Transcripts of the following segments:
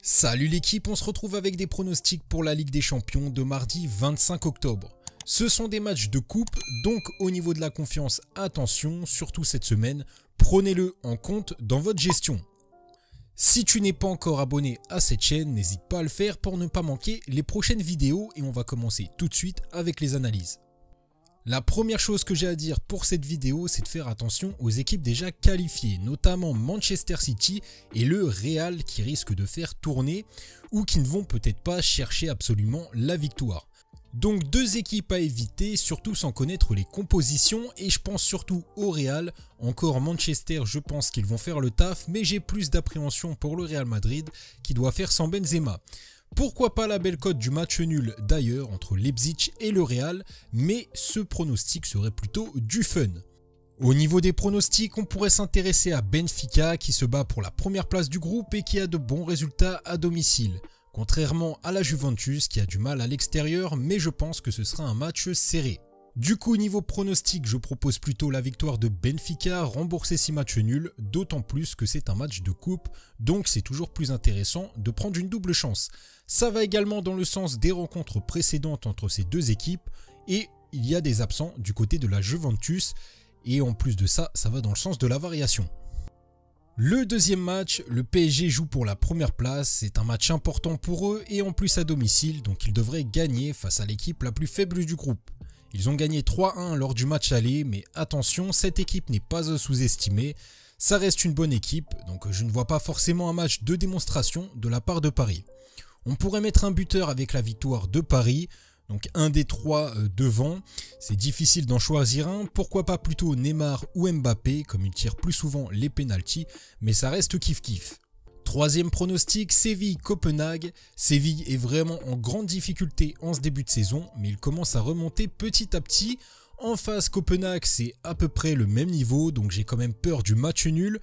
Salut l'équipe, on se retrouve avec des pronostics pour la Ligue des Champions de mardi 25 octobre. Ce sont des matchs de coupe, donc au niveau de la confiance, attention, surtout cette semaine, prenez-le en compte dans votre gestion. Si tu n'es pas encore abonné à cette chaîne, n'hésite pas à le faire pour ne pas manquer les prochaines vidéos et on va commencer tout de suite avec les analyses. La première chose que j'ai à dire pour cette vidéo, c'est de faire attention aux équipes déjà qualifiées, notamment Manchester City et le Real qui risquent de faire tourner ou qui ne vont peut-être pas chercher absolument la victoire. Donc deux équipes à éviter, surtout sans connaître les compositions et je pense surtout au Real. Encore Manchester, je pense qu'ils vont faire le taf, mais j'ai plus d'appréhension pour le Real Madrid qui doit faire sans Benzema. Pourquoi pas la belle cote du match nul d'ailleurs entre Leipzig et le Real, mais ce pronostic serait plutôt du fun. Au niveau des pronostics, on pourrait s'intéresser à Benfica qui se bat pour la première place du groupe et qui a de bons résultats à domicile. Contrairement à la Juventus qui a du mal à l'extérieur, mais je pense que ce sera un match serré. Du coup, niveau pronostic, je propose plutôt la victoire de Benfica, rembourser 6 matchs nuls, d'autant plus que c'est un match de coupe, donc c'est toujours plus intéressant de prendre une double chance. Ça va également dans le sens des rencontres précédentes entre ces deux équipes, et il y a des absents du côté de la Juventus, et en plus de ça, ça va dans le sens de la variation. Le deuxième match, le PSG joue pour la première place, c'est un match important pour eux, et en plus à domicile, donc ils devraient gagner face à l'équipe la plus faible du groupe. Ils ont gagné 3-1 lors du match aller, mais attention, cette équipe n'est pas à sous-estimer. Ça reste une bonne équipe, donc je ne vois pas forcément un match de démonstration de la part de Paris. On pourrait mettre un buteur avec la victoire de Paris, donc un des trois devant. C'est difficile d'en choisir un, pourquoi pas plutôt Neymar ou Mbappé, comme ils tirent plus souvent les pénaltys, mais ça reste kiff-kiff. Troisième pronostic, Séville-Copenhague. Séville est vraiment en grande difficulté en ce début de saison, mais il commence à remonter petit à petit. En face, Copenhague, c'est à peu près le même niveau, donc j'ai quand même peur du match nul.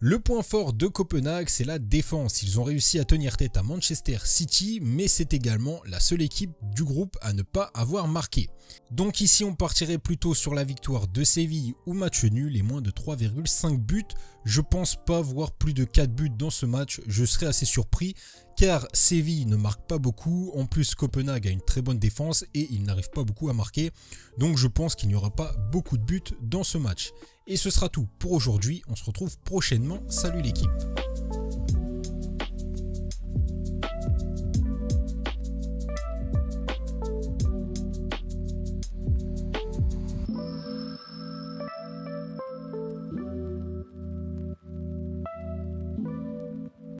Le point fort de Copenhague, c'est la défense. Ils ont réussi à tenir tête à Manchester City, mais c'est également la seule équipe du groupe à ne pas avoir marqué. Donc ici, on partirait plutôt sur la victoire de Séville ou match nul et moins de 3,5 buts. Je pense pas voir plus de 4 buts dans ce match, je serais assez surpris car Séville ne marque pas beaucoup, en plus Copenhague a une très bonne défense et il n'arrive pas beaucoup à marquer, donc je pense qu'il n'y aura pas beaucoup de buts dans ce match. Et ce sera tout pour aujourd'hui, on se retrouve prochainement, salut l'équipe.